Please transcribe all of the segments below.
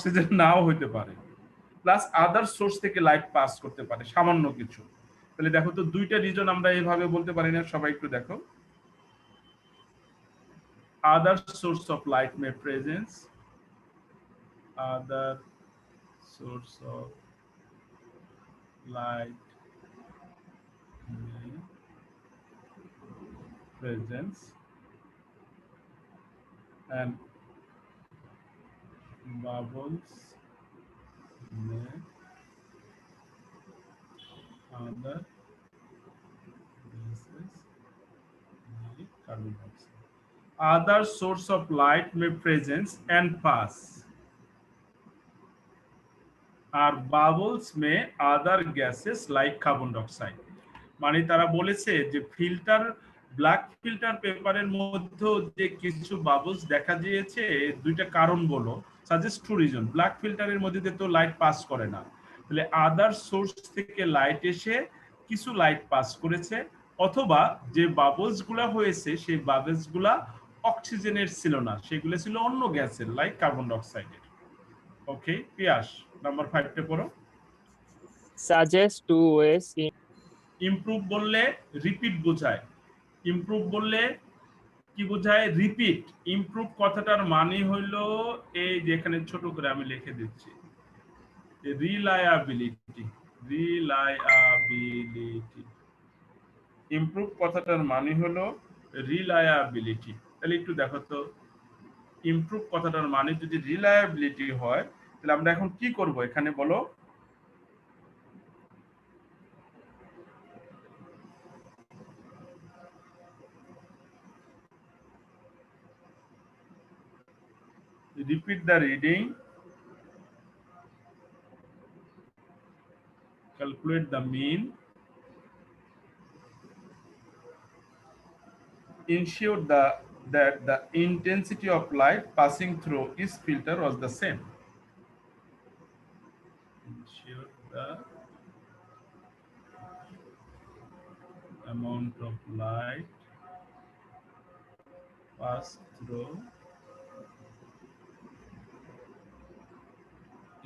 Oxygen নাও হইতে পারে, plus other source থেকে লাইট পাস করতে পারে সামান্য কিছু। তাহলে দেখো তো দুইটা রিজন আমরা এইভাবে বলতে পারি না? সবাই একটু দেখো। Other source of light May presence, other source of light may presence and bubbles may other gases like carbon dioxide. Other source of light may presence and pass আর bubbles may other gases like carbon dioxide. মানে তারা বলেছে যে filter, black filter পেপারের মধ্যে যে কিছু bubbles দেখা দিয়েছে, দুইটা কারণ বলো, সাজেস্ট টু রিজন। ব্ল্যাক ফিল্টারের মধ্যে তো লাইট পাস করে না, তাহলে আদার সোর্স থেকে লাইট এসে কিছু লাইট পাস করেছে, অথবা যে বাবলস গুলা হয়েছে সেই বাবলস গুলা অক্সিজেনের ছিল না, সেগুলো ছিল অন্য গ্যাসের লাইক কার্বন ডাইঅক্সাইডের। ওকে পিয়াস, নাম্বার 5 তে পড়ো। suggest two ways in improve বললে রিপিট বোঝায়। ইমপ্রুভ বললে কি বোঝায়? রিপিট। ইমপ্রুভ কথাটার মানে হইলো এই যে এখানে ছোট করে আমি লিখে দিচ্ছি, রিলায়াবিলিটি। রিলায়াবিলিটি, ইমপ্রুভ কথাটার মানে হলো রিলায়াবিলিটি। তাহলে একটু দেখো তো, ইমপ্রুভ কথাটার মানে যদি রিলায়াবিলিটি হয়, তাহলে আমরা এখন কি করব এখানে বলো? Repeat the reading, calculate the mean, ensure that the intensity of light passing through each filter was the same. Ensure the amount of light passed through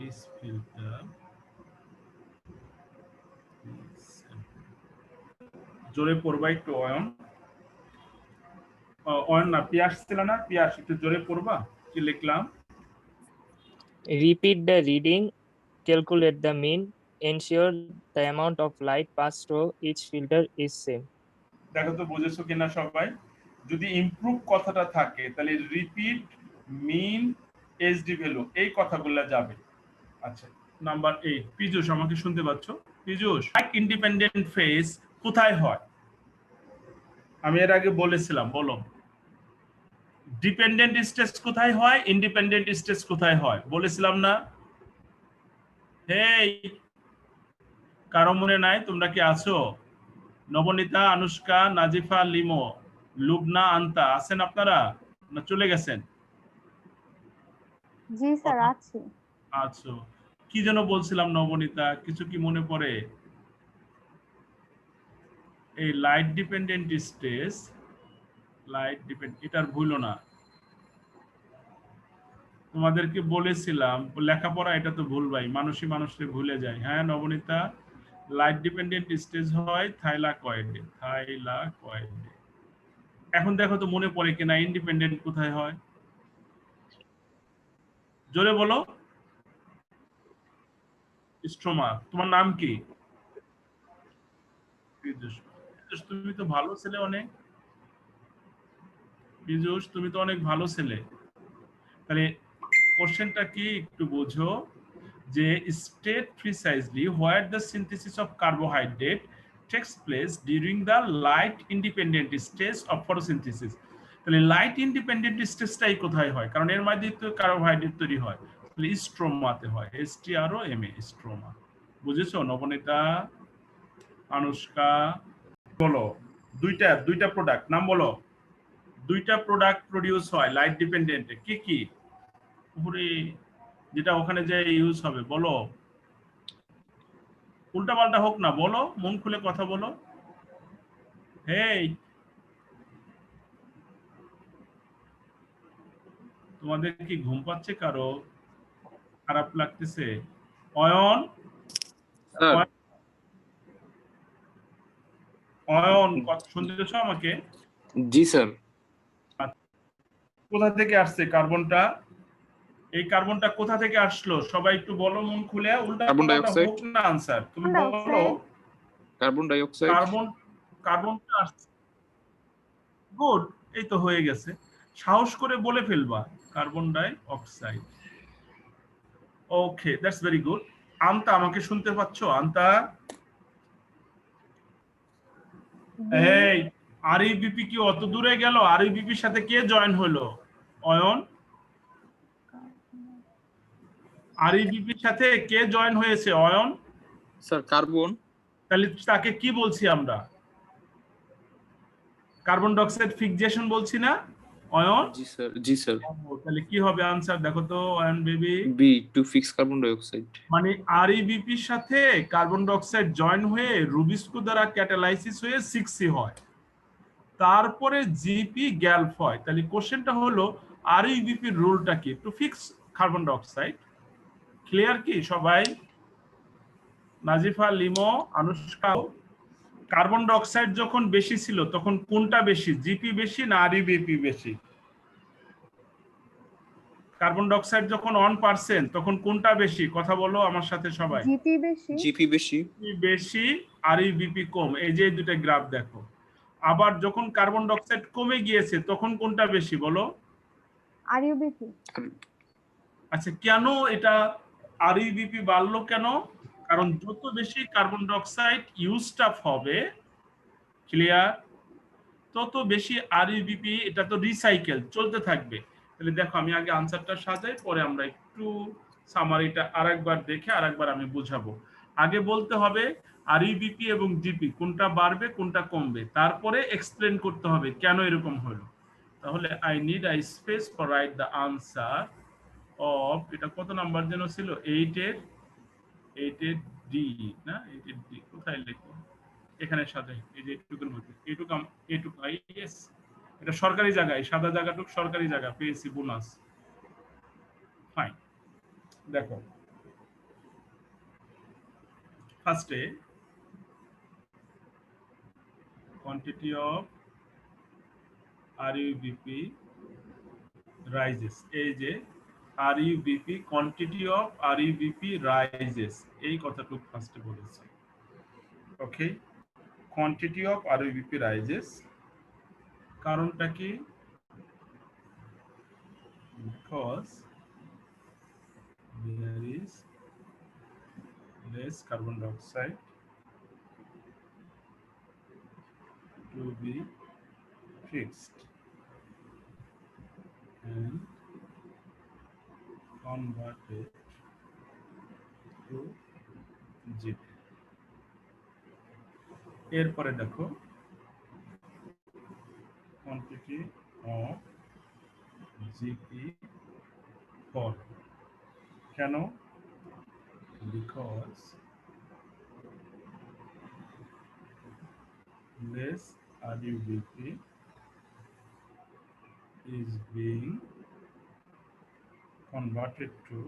each filter is same. জোরে পড়বা একটু অয়ন। অয়ন না, পিয়াস ছিল না? পিয়াস একটু জোরে পড়বা, কি লিখলাম? repeat the reading, calculate the mean, ensure the amount of light passed through each filter is same. দেখো তো বুঝেছো কিনা সবাই? যদি ইমপ্রুভ কথাটা থাকে তাহলে রিপিট, মিন, এইচডি ভ্যালু এই কথাগুলো যাবে। আচ্ছা, নাম্বার 8। পীযূষ, আমাকে শুনতে পাচ্ছ? পীযূষ, লাইট ইন্ডিপেন্ডেন্ট ফেজ কোথায় হয়? আমি এর আগে বলেছিলাম, বলো। ডিপেন্ডেন্ট স্টেজ কোথায় হয়, ইন্ডিপেন্ডেন্ট স্টেজ কোথায় হয় বলেছিলাম না? হেই, কারো মনে নাই? তোমরা কি আছো? নবনীতা, আনুষ্কা, নাজিফা, লিমো, লুবনা, আন্তা আছেন আপনারা না চলে গেছেন? জি স্যার আছি। আচ্ছা, কি যেন বলছিলাম নবনীতা, কিছু কি মনে পড়ে? এই light dependent stage, light depend, এটার ভুলো না। তোমাদেরকে বলেছিলাম লেখাপড়া এটা তো ভুলবাই, মানুষই মানুষকে ভুলে যায়। হ্যাঁ নবনীতা, লাইট ডিপেন্ডেন্ট স্টেজ হয় থাইলাকয়েডে, থাইলাকয়েডে। এখন দেখো তো মনে পড়ে কিনা ইন্ডিপেন্ডেন্ট কোথায় হয়? জোরে বলো। স্ট্রোমা। তোমার নাম কি? পীযূষ। পীযূষ, তুমি তো ভালো ছেলে অনেক। পীযূষ, তুমি তো অনেক ভালো ছেলে। তাহলে কোশ্চেনটা কি একটু বোঝো, যে state precisely where the synthesis of carbohydrate tax place during the light independent stage of photosynthesis. তাহলে লাইট ইন্ডিপেন্ডেন্ট স্টেজটাই কোথায় হয়? কারণ এর মধ্যে তো কার্বোহাইড্রেট তৈরি হয়, তাহলে স্ট্রোমাতে হয়, STROMA, স্ট্রোমা। বুঝেছো নবনীতা, আনুষ্কা? বলো, দুইটা প্রোডাক্ট নাম বলো। দুইটা প্রোডাক্ট প্রডিউস হয় লাইট ডিপেন্ডেন্টে, কি কি? উপরে যেটা ওখানে যে ইউজ হবে বলো, উল্টাপাল্টা হোক না, বলো, মন খুলে কথা বলো। হেই, তোমাদের কি ঘুম পাচ্ছে কারো? খারাপ লাগতেছে? অয়ন, স্যার অয়ন শুনতেছো আমাকে? জি স্যার। কোথা থেকে আসছে কার্বনটা? এই কার্বনটা কোথা থেকে আসলো? সবাই একটু বলো মন খুলে, উল্টা কার্বন ডাই পাল্টা অক্সাইড। হোক না আনসার, তুমি কার্বন বলো। ডাইঅক্সাইড। Carbon die oxide. কার্বনটা আসছে। গুড, এই তো হয়ে গেছে। সাহস করে বলে ফেলবা, carbon dioxide. Okay, that's very good. আন্তা, আমাকে শুনতে পাচ্ছো? আন্তা, এই আরইবিপি কি অত দূরে গেল? আরইবিপির সাথে কে জয়েন হলো? অয়ন, আরইবিপির সাথে কে জয়েন হয়েছে? Ayan, sir carbon. তাহলে তাকে কি বলছি আমরা? কার্বন ডাই অক্সাইড ফিক্সেশন বলছি না অয়ন? জি স্যার, জি স্যার। তাহলে কি হবে আনসার? দেখো তো Ayan baby. B, to fix carbon dioxide. মানে আরইবিপির সাথে কার্বন ডাই অক্সাইড জয়েন হয়ে রুবিস্কো দ্বারা ক্যাটালাইসিস হয়ে 6C হয়, তারপরে জিপি গ্যালফ হয়। তাহলে কোশ্চেনটা হলো আরইবিপির রুলটা কি? To fix carbon dioxide. Clear কি সবাই? Nazifa, Limo, Anushka, carbon dioxide যখন বেশি ছিল তখন কোনটা বেশি, জিপি বেশি না আরইবিপি বেশি? কার্বন ডাই অক্সাইড যখন 1% তখন কোনটা বেশি? কথা বলো আমার সাথে সবাই। জিপি বেশি। জিপি বেশি। বেশি, আরইবিপি কম। এই যে দুটো গ্রাফ দেখো। আবার যখন কার্বন ডাই অক্সাইড কমে গিয়েছে তখন কোনটা বেশি বলো? আরইউবিপি। আচ্ছা, কেন এটা আরইবিপি বাড়লো কেন? কারণ যত বেশি carbon die oxide used up হবে, ক্লিয়ার, তত বেশি আরইবিপি, এটা তো রিসাইকেল চলতে থাকবে। তাহলে দেখো আমি আগে আনসারটা সাজাই, পরে আমরা একটু সামারিটা আরেকবার দেখে আরেকবার আমি বুঝাবো। আগে বলতে হবে আরইবিপি এবং জিপি কোনটা বাড়বে কোনটা কমবে, তারপরে এক্সপ্লেন করতে হবে কেন এরকম হলো। তাহলে I need I space for write the answer of, এটা কত নাম্বার যেন ছিল? 8 এর ডি না, 8 এর ডি কোথায় লিখবো? এখানে সাজাই, এই যে এইটুকুর মধ্যে, এইটুকু আইএস, এটা সরকারি জায়গায়, সাদা জায়গাটুক সরকারি জায়গা, পেয়েছি বোনাস। ফাইন, দেখো ফার্স্টে কোয়ান্টিটি অফ আরইউবিপি রাইজেস, এই যে RuBP, quantity of RUBP rises, এই কথাটুকু ফার্স্টে বলেছি। ওকে, কোয়ান্টিটি অফ আরইউবিপি রাইজেস, কারণটা কি? Because there is less carbon dioxide to be fixed and converted to GP. এরপরে দেখো quantity of GP for, কেন? Because less RUBP is being converted to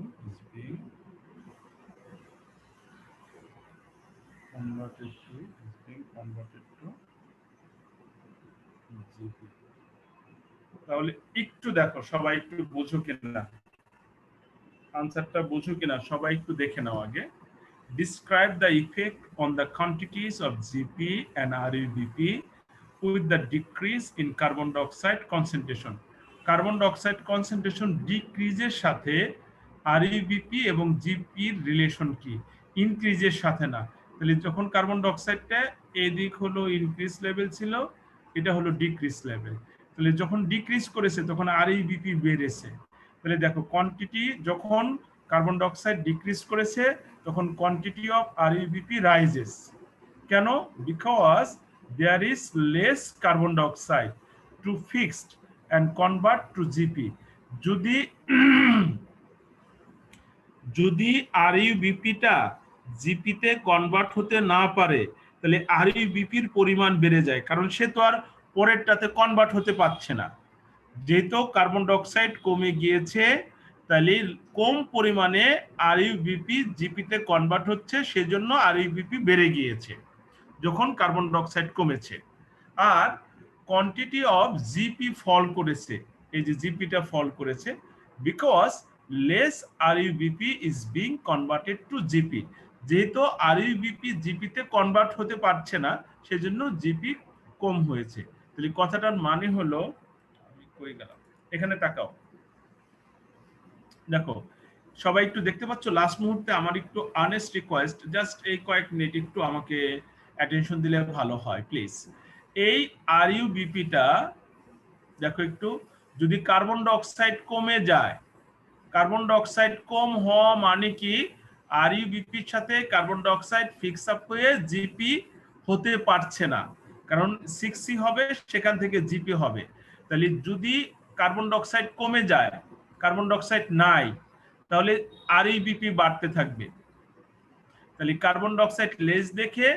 GP. তাহলে একটু দেখো সবাই, একটু বুঝো কিনা আনসারটা, বুঝো কিনা সবাই একটু দেখে নাও আগে। Describe the effect on the quantities of GP and RUBP with the decrease in carbon dioxide concentration. Carbon dioxide concentration ডিক্রিজের সাথে আরইউবিপি এবং জিপির রিলেশন কি? ইনক্রিজের সাথে না। তাহলে যখন কার্বন ডাইঅক্সাইডটা এদিক হলো ইনক্রিজ লেভেল ছিল, এটা হলো ডিক্রিজ লেভেল। তাহলে যখন ডিক্রিজ করেছে তখন আরইউবিপি বেড়েছে। তাহলে দেখো কোয়ান্টিটি, যখন কার্বন ডাইঅক্সাইড ডিক্রিজ করেছে তখন কোয়ান্টিটি অফ আরইউবিপি রাইজেস। কেন? Because there is less carbon dioxide to fixed and convert to GP. যদি আরইউবিপিটা জিপিতে কনভার্ট হতে না পারে তাহলে আরইউবিপির পরিমাণ বেড়ে যায়, কারণ সে তো আর পরেরটাতে কনভার্ট হতে পারছে না। যেহেতু কার্বন ডাইঅক্সাইড কমে গিয়েছে তাহলে কম পরিমাণে আরইউবিপি জিপিতে কনভার্ট হচ্ছে, সেজন্য আরইউবিপি বেড়ে গিয়েছে যখন কার্বন ডাই অক্সাইড কমেছে। আর কোয়ান্টিটি অফ জিপি ফল করেছে, এই যে জিপিটা ফল করেছে because less RuBP is being converted to GP. যেহেতু আরইউবিপি জিপিতে কনভার্ট হতে পারছে না, সেজন্য জিপি কম হয়েছে। তাহলে কথাটার মানে হলো, আমি কই গেলাম, এখানে তাকাও, দেখো সবাই একটু দেখতে পাচ্ছ, লাস্ট মুহূর্তে আমার একটু আর্নেস্ট রিকোয়েস্ট, জাস্ট এই কয়েক মিনিট একটু আমাকে অ্যাটেনশন দিলে ভালো হয় প্লিজ। এই আরইউবিপিটা দেখো একটু, যদি কার্বন ডাই অক্সাইড কমে যায়, কার্বন ডাই অক্সাইড কম হওয়া মানে কি আরইউবিপির সাথে carbon die oxide fix up হয়ে জিপি হতে পারছে না, কারণ 6C হবে, সেখান থেকে জিপি হবে। তাহলে যদি কার্বন ডাই অক্সাইড কমে যায়, কার্বন ডাই অক্সাইড নাই, তাহলে আরইউবিপি বাড়তে থাকবে। তাহলে কার্বন ডাই অক্সাইড লেস দেখে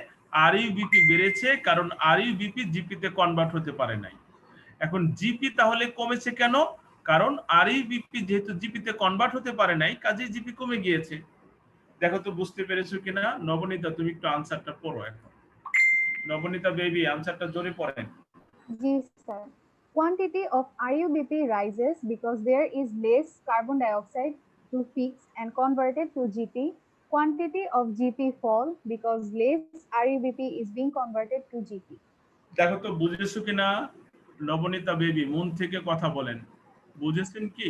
আরইউবিপি বেড়েছে, কারণ আরইউবিপি জিপিতে কনভার্ট হতে পারে নাই। এখন জিপি তাহলে কমেছে কেন? কারণ আরইউবিপি যেহেতু জিপিতে কনভার্ট হতে পারে নাই, কাজেই জিপি কমে গিয়েছে। দেখো তো বুঝতে পেরেছো কিনা? নবনীতা তুমি একটু আনসারটা পড়ো এখন। নবনীতা বেবি আনসারটা জোরে পড়েন। Yes, sir. Quantity of RUBP rises because there is less carbon dioxide to fix and converted to GP. Quantity of GP fall because less RUBP is being converted to GP. দেখো তো বুঝেছো কিনা? Nabanita baby মন থেকে কথা বলেন, বুঝেছেন কি?